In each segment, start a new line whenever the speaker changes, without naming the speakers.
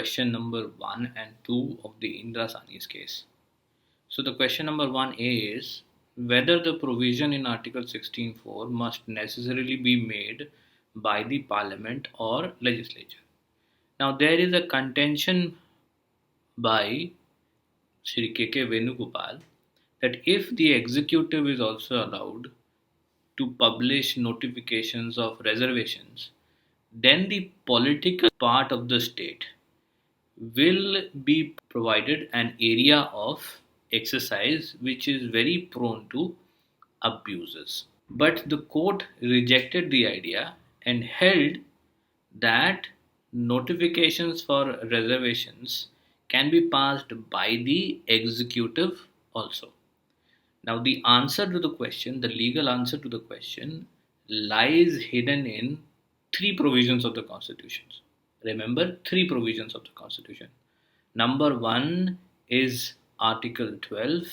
question number 1 and 2 of the Indra Sani's case. So the question number 1A is whether the provision in Article 16.4 must necessarily be made by the Parliament or legislature. Now there is a contention by Shri K.K. Venugopal that if the executive is also allowed to publish notifications of reservations, then the political part of the state will be provided an area of exercise which is very prone to abuses. But the court rejected the idea and held that notifications for reservations can be passed by the executive also. Now, the answer to the question, the legal answer to the question, lies hidden in three provisions of the Constitution. Remember, three provisions of the Constitution. Number one is Article 12,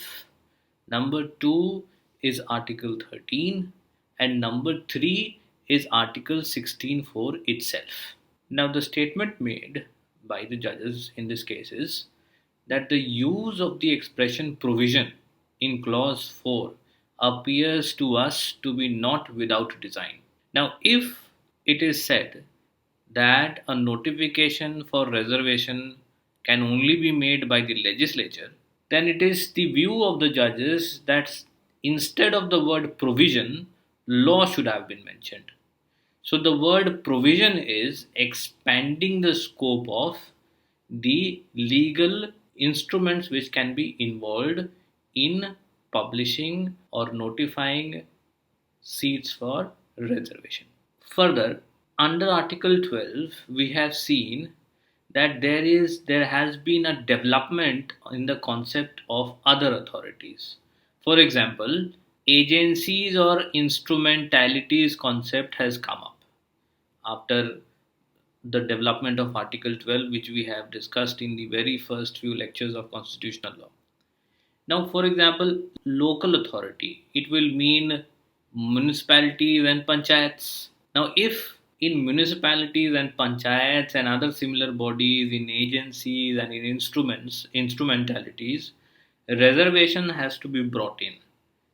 number two is Article 13, and number three is Article 16.4 itself. Now, the statement made by the judges in this case is that the use of the expression provision in clause 4 appears to us to be not without design. Now, if it is said that a notification for reservation can only be made by the legislature, then it is the view of the judges that instead of the word provision, law should have been mentioned. So the word provision is expanding the scope of the legal instruments which can be involved in publishing or notifying seats for reservation. Further, under Article 12, we have seen that there has been a development in the concept of other authorities. For example, agencies or instrumentalities concept has come up after the development of Article 12, which we have discussed in the very first few lectures of constitutional law. Now, for example, local authority, it will mean municipalities and panchayats. Now, if in municipalities and panchayats and other similar bodies, in agencies and in instrumentalities, reservation has to be brought in.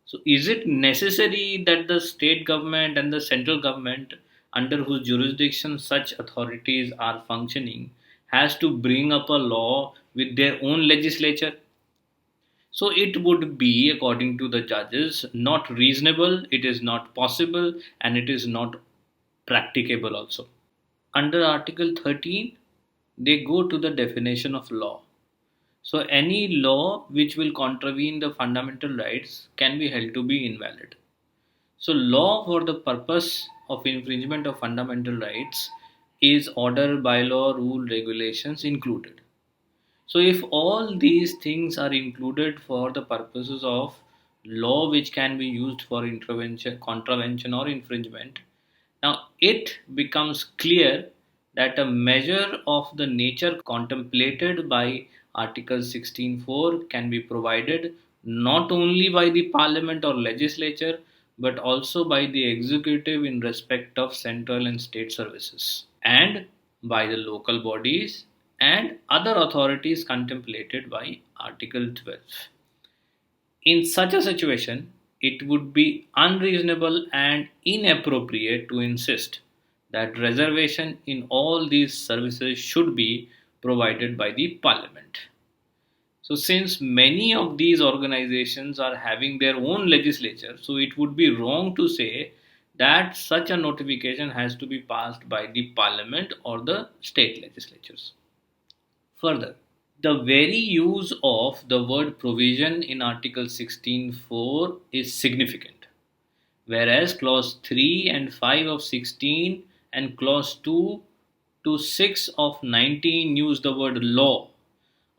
So, is it necessary that the state government and the central government, under whose jurisdiction such authorities are functioning, has to bring up a law with their own legislature? So it would be, according to the judges, not reasonable, it is not possible, and it is not practicable also. Under Article 13, they go to the definition of law. So any law which will contravene the fundamental rights can be held to be invalid. So law for the purpose of infringement of fundamental rights is order, bylaw, rule, regulations included. So, if all these things are included for the purposes of law which can be used for intervention, contravention, or infringement, now it becomes clear that a measure of the nature contemplated by Article 16.4 can be provided not only by the Parliament or legislature but also by the executive in respect of central and state services and by the local bodies and other authorities contemplated by Article 12. In such a situation, it would be unreasonable and inappropriate to insist that reservation in all these services should be provided by the Parliament. So, since many of these organizations are having their own legislature, so it would be wrong to say that such a notification has to be passed by the Parliament or the state legislatures. Further, the very use of the word provision in Article 16.4 is significant, whereas Clause 3 and 5 of 16 and Clause 2 to 6 of 19 use the word law.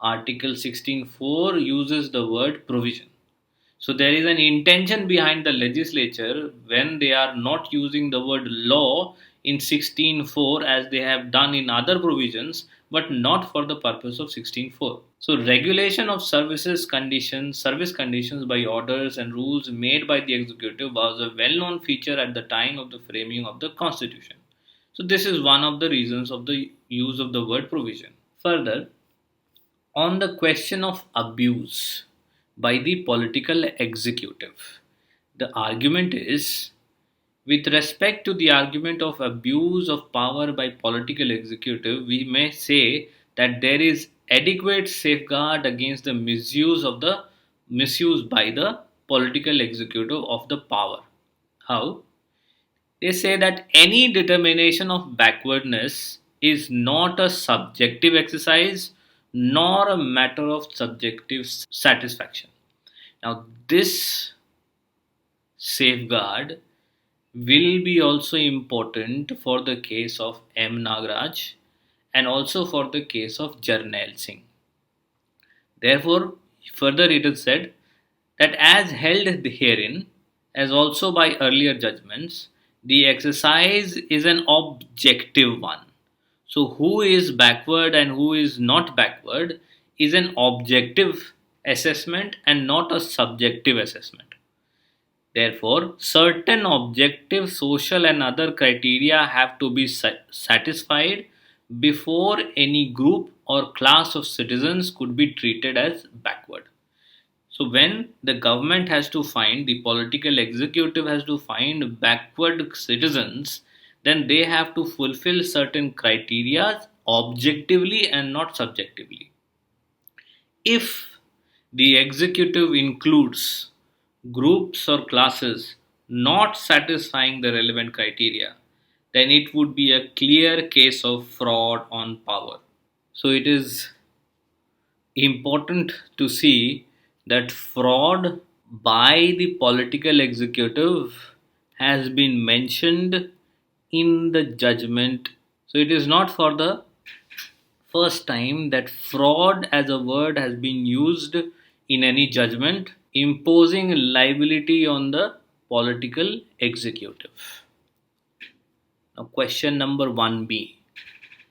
Article 16.4 uses the word provision. So there is an intention behind the legislature when they are not using the word law in 16.4 as they have done in other provisions, but not for the purpose of 16.4. So regulation of service conditions by orders and rules made by the executive was a well-known feature at the time of the framing of the constitution. So this is one of the reasons of the use of the word provision. Further, on the question of abuse by the political executive, the argument is with respect to the argument of abuse of power by political executive, we may say that there is adequate safeguard against the misuse by the political executive of the power. How? They say that any determination of backwardness is not a subjective exercise nor a matter of subjective satisfaction. Now, this safeguard will be also important for the case of M. Nagaraj and also for the case of Jarnail Singh. Therefore, further it is said that as held herein, as also by earlier judgments, the exercise is an objective one. So, who is backward and who is not backward is an objective assessment and not a subjective assessment. Therefore, certain objective social and other criteria have to be satisfied before any group or class of citizens could be treated as backward. So, when the government has to find, the political executive has to find backward citizens, then they have to fulfill certain criteria objectively and not subjectively. If the executive includes groups or classes not satisfying the relevant criteria, then it would be a clear case of fraud on power. So it is important to see that fraud by the political executive has been mentioned in the judgment. So it is not for the first time that fraud as a word has been used in any judgment imposing liability on the political executive. Now, question number 1b.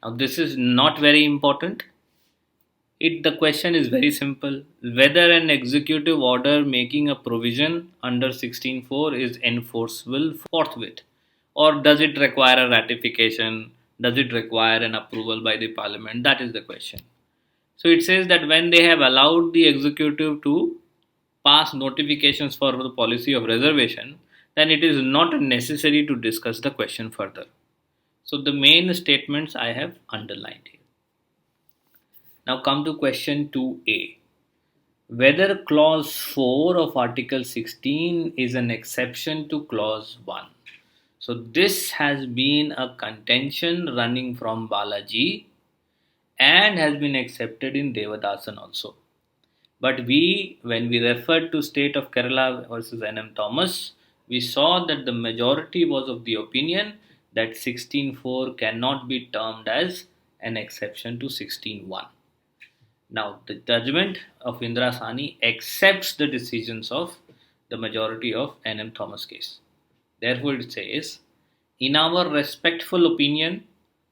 Now, this is not very important. The question is very simple. Whether an executive order making a provision under 16.4 is enforceable forthwith, or does it require a ratification? Does it require an approval by the parliament? That is the question. So it says that when they have allowed the executive to pass notifications for the policy of reservation, then it is not necessary to discuss the question further. So the main statements I have underlined here. Now come to question 2a. Whether clause 4 of article 16 is an exception to clause 1. So this has been a contention running from Balaji and has been accepted in Devadasan also. But when we referred to State of Kerala versus N.M. Thomas, we saw that the majority was of the opinion that 16.4 cannot be termed as an exception to 16.1. Now, the judgment of Indrasani accepts the decisions of the majority of N.M. Thomas case. Therefore, it says, in our respectful opinion,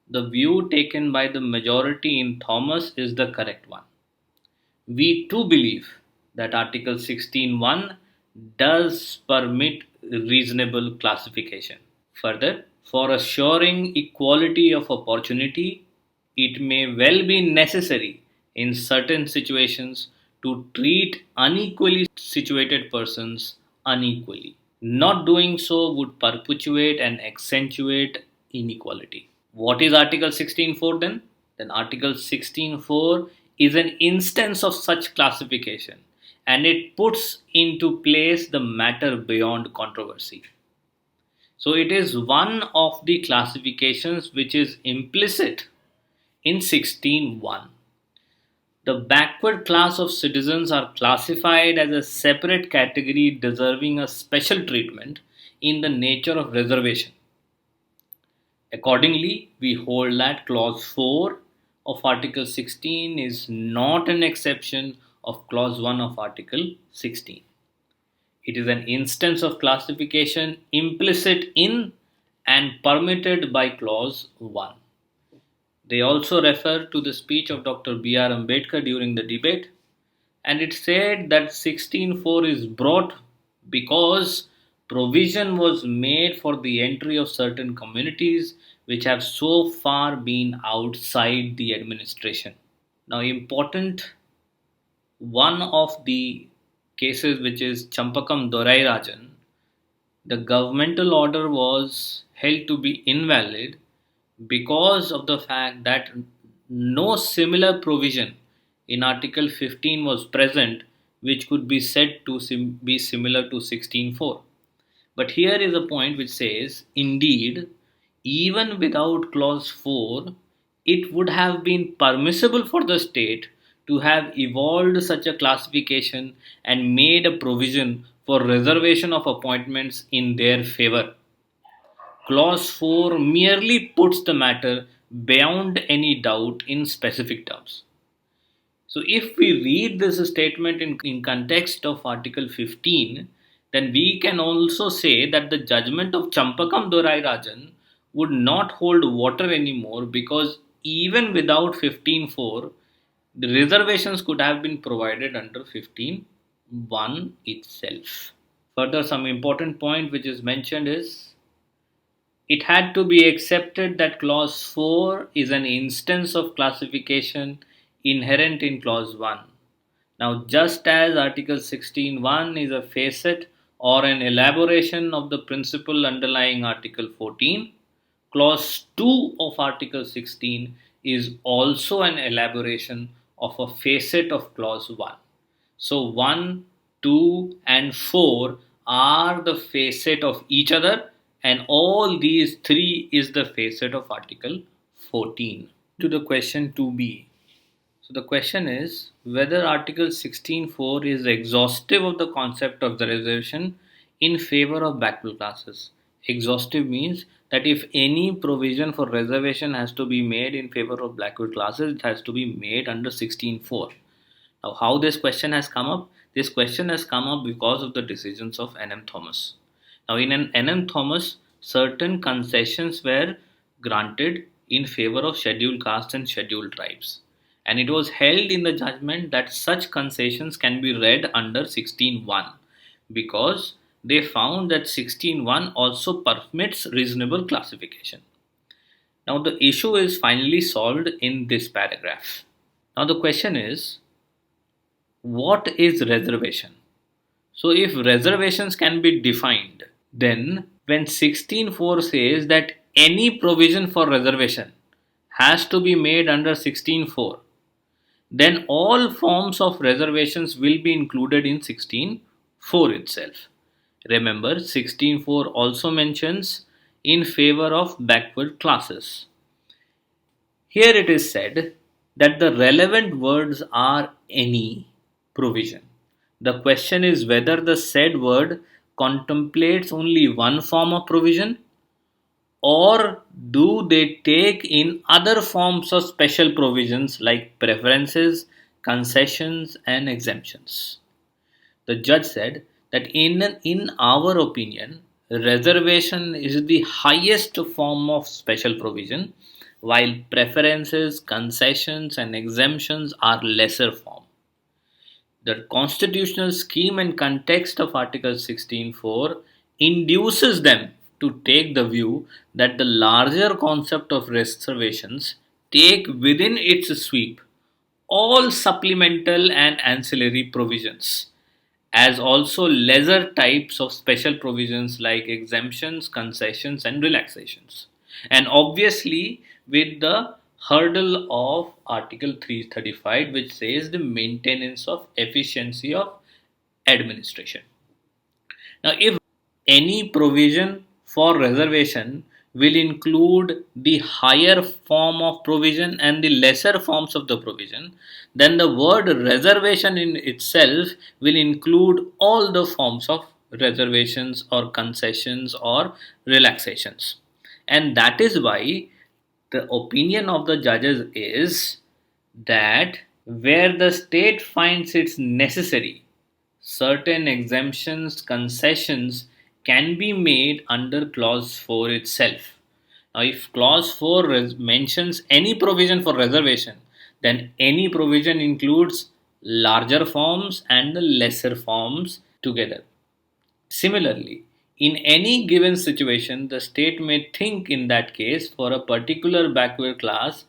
the view taken by the majority in Thomas is the correct one. We too believe that Article 16.1 does permit reasonable classification. Further, for assuring equality of opportunity, it may well be necessary in certain situations to treat unequally situated persons unequally. Not doing so would perpetuate and accentuate inequality. What is Article 16.4 then? Then Article 16.4 is an instance of such classification and it puts into place the matter beyond controversy. So it is one of the classifications which is implicit in 16.1. The backward class of citizens are classified as a separate category deserving a special treatment in the nature of reservation. Accordingly, we hold that clause 4 of Article 16 is not an exception of clause 1 of Article 16. It is an instance of classification implicit in and permitted by clause 1. They also refer to the speech of Dr. B.R. Ambedkar during the debate, and it said that 16.4 is brought because provision was made for the entry of certain communities which have so far been outside the administration. Now, important one of the cases, which is Champakam Dorai Rajan, the governmental order was held to be invalid because of the fact that no similar provision in Article 15 was present which could be said to be similar to 16.4. But here is a point which says, indeed, even without clause 4, it would have been permissible for the state to have evolved such a classification and made a provision for reservation of appointments in their favor. Clause 4 merely puts the matter beyond any doubt in specific terms. So, if we read this statement in context of Article 15, then we can also say that the judgment of Champakam Dorai Rajan would not hold water anymore, because even without 15.4, the reservations could have been provided under 15.1 itself. Further, some important point which is mentioned is, it had to be accepted that clause 4 is an instance of classification inherent in clause 1. Now, just as Article 16.1 is a facet or an elaboration of the principle underlying Article 14, clause 2 of Article 16 is also an elaboration of a facet of clause 1. So 1, 2, and 4 are the facet of each other, and all these three is the facet of Article 14. To the question 2b. So the question is whether Article 16.4 is exhaustive of the concept of the reservation in favor of backward classes. Exhaustive means that if any provision for reservation has to be made in favor of backward classes, it has to be made under 16.4. Now, how this question has come up? This question has come up because of the decisions of N.M. Thomas. Now, in an N.M. Thomas, certain concessions were granted in favor of scheduled castes and scheduled tribes. And it was held in the judgment that such concessions can be read under 16.1, because they found that 16.1 also permits reasonable classification. Now, the issue is finally solved in this paragraph. Now, the question is, what is reservation? So, if reservations can be defined, then when 16.4 says that any provision for reservation has to be made under 16.4, then all forms of reservations will be included in 16.4 itself. Remember, 16.4 also mentions in favor of backward classes. Here it is said that the relevant words are any provision. The question is whether the said word contemplates only one form of provision, or do they take in other forms of special provisions like preferences, concessions, and exemptions. The judge said that in our opinion, reservation is the highest form of special provision, while preferences, concessions, and exemptions are lesser form. The constitutional scheme and context of Article 16.4 induces them to take the view that the larger concept of reservations take within its sweep all supplemental and ancillary provisions, as also lesser types of special provisions like exemptions, concessions, and relaxations. And obviously, with the hurdle of Article 335, which says the maintenance of efficiency of administration. Now, if any provision for reservation will include the higher form of provision and the lesser forms of the provision, then the word reservation in itself will include all the forms of reservations or concessions or relaxations. And that is why the opinion of the judges is that where the state finds it necessary, certain exemptions, concessions can be made under clause 4 itself. Now, if clause 4 mentions any provision for reservation, then any provision includes larger forms and the lesser forms together. Similarly, in any given situation, the state may think in that case for a particular backward class,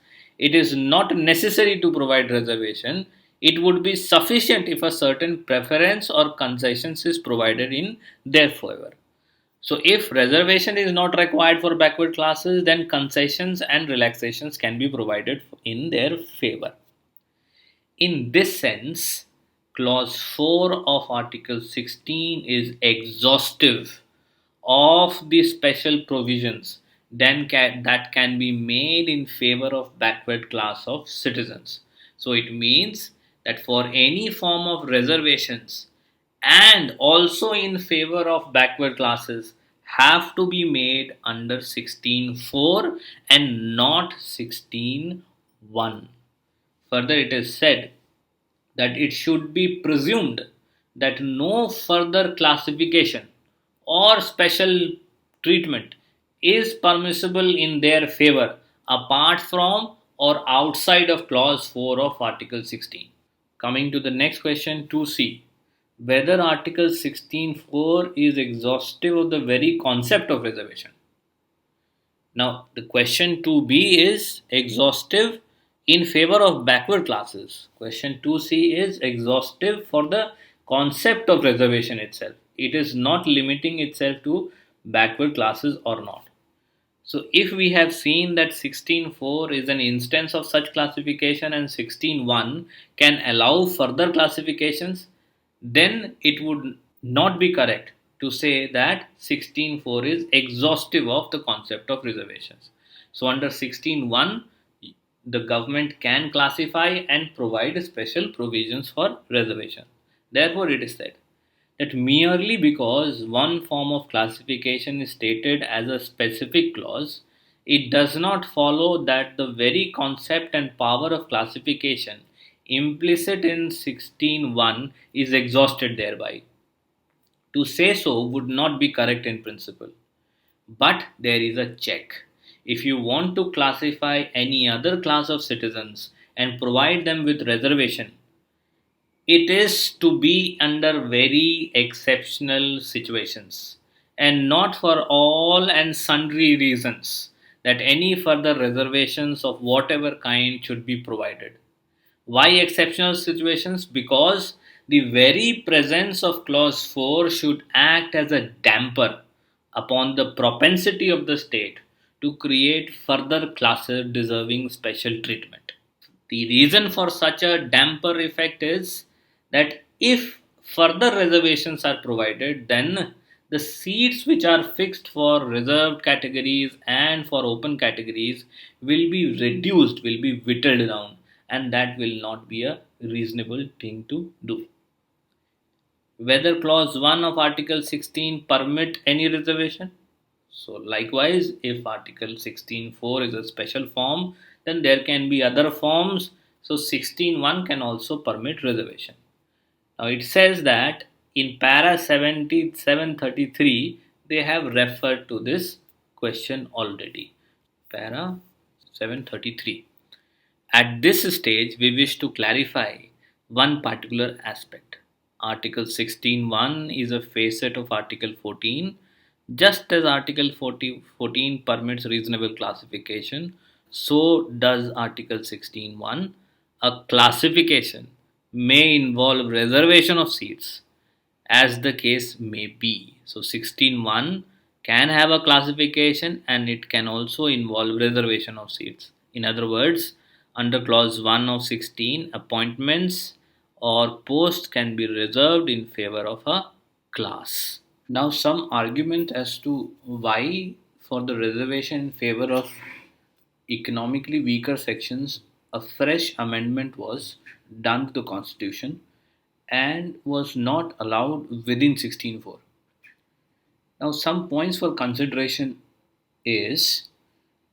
it is not necessary to provide reservation. It would be sufficient if a certain preference or concessions is provided in their favor. So, if reservation is not required for backward classes, then concessions and relaxations can be provided in their favor. In this sense, clause 4 of Article 16 is exhaustive of the special provisions that can be made in favor of backward class of citizens. So it means that for any form of reservations and also in favor of backward classes have to be made under 16.4 and not 16.1. Further, it is said that it should be presumed that no further classification or special treatment is permissible in their favor apart from or outside of clause 4 of article 16. Coming to the next question, 2c, whether article 16.4 is exhaustive of the very concept of reservation. Now, the question 2b is exhaustive in favor of backward classes. Question 2c is exhaustive for the concept of reservation itself. It is not limiting itself to backward classes or not. So, if we have seen that 16.4 is an instance of such classification and 16.1 can allow further classifications, then it would not be correct to say that 16.4 is exhaustive of the concept of reservations. So, under 16.1, the government can classify and provide special provisions for reservation. Therefore, it is said that merely because one form of classification is stated as a specific clause, it does not follow that the very concept and power of classification implicit in 16.1 is exhausted thereby. To say so would not be correct in principle. But there is a check. If you want to classify any other class of citizens and provide them with reservation, it is to be under very exceptional situations and not for all and sundry reasons that any further reservations of whatever kind should be provided. Why exceptional situations? Because the very presence of clause 4 should act as a damper upon the propensity of the state to create further classes deserving special treatment. The reason for such a damper effect is that if further reservations are provided, then the seats which are fixed for reserved categories and for open categories will be reduced, will be whittled down, and that will not be a reasonable thing to do. Whether clause 1 of article 16 permit any reservation? So likewise, if article 16.4 is a special form, then there can be other forms. So 16.1 can also permit reservation. Now it says that in para 7733 they have referred to this question already. Para 733. At this stage, we wish to clarify one particular aspect. Article 16.1 is a facet of Article 14. Just as Article 14 permits reasonable classification, so does Article 16.1. A classification may involve reservation of seats as the case may be. So 16.1 can have a classification and it can also involve reservation of seats. In other words, under clause 1 of 16, appointments or posts can be reserved in favor of a class. Now, some argument as to why, for the reservation in favor of economically weaker sections, a fresh amendment was done to the constitution and was not allowed within 16.4. Now, some points for consideration is,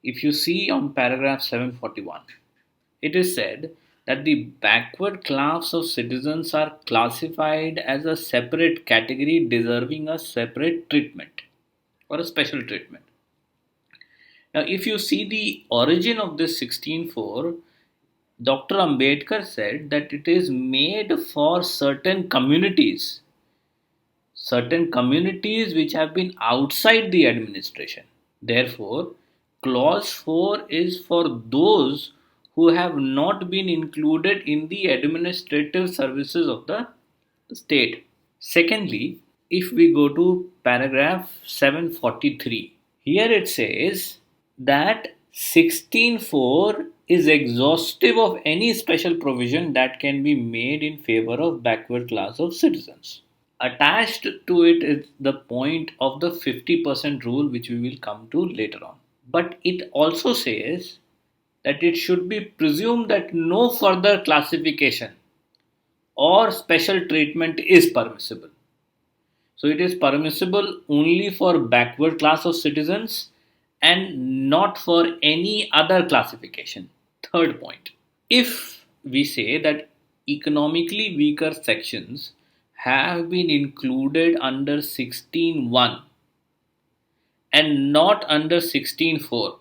if you see on paragraph 741, it is said that the backward class of citizens are classified as a separate category deserving a separate treatment or a special treatment. Now, if you see the origin of this 16.4, Dr. Ambedkar said that it is made for certain communities which have been outside the administration. Therefore, clause 4 is for those who have not been included in the administrative services of the state. Secondly, if we go to paragraph 743, here it says that 16.4 is exhaustive of any special provision that can be made in favor of backward class of citizens. Attached to it is the point of the 50% rule, which we will come to later on. But it also says that it should be presumed that no further classification or special treatment is permissible. So it is permissible only for backward class of citizens and not for any other classification. Third point. If we say that economically weaker sections have been included under 16.1 and not under 16.4,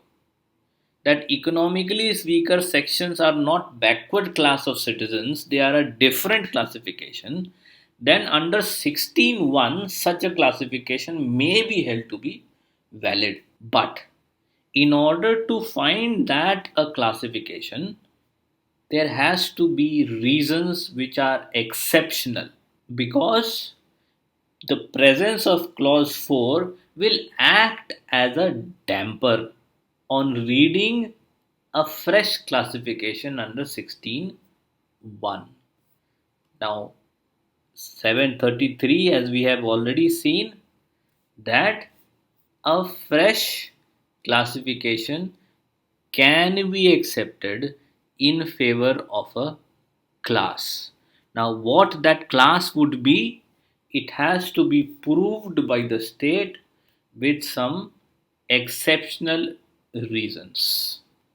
that economically weaker sections are not backward class of citizens, they are a different classification, then under 16.1 such a classification may be held to be valid. But in order to find that a classification, there has to be reasons which are exceptional, because the presence of clause 4 will act as a damper on reading a fresh classification under 16.1. Now 733, as we have already seen, that a fresh classification can be accepted in favor of a class. Now, what that class would be, it has to be proved by the state with some exceptional reasons.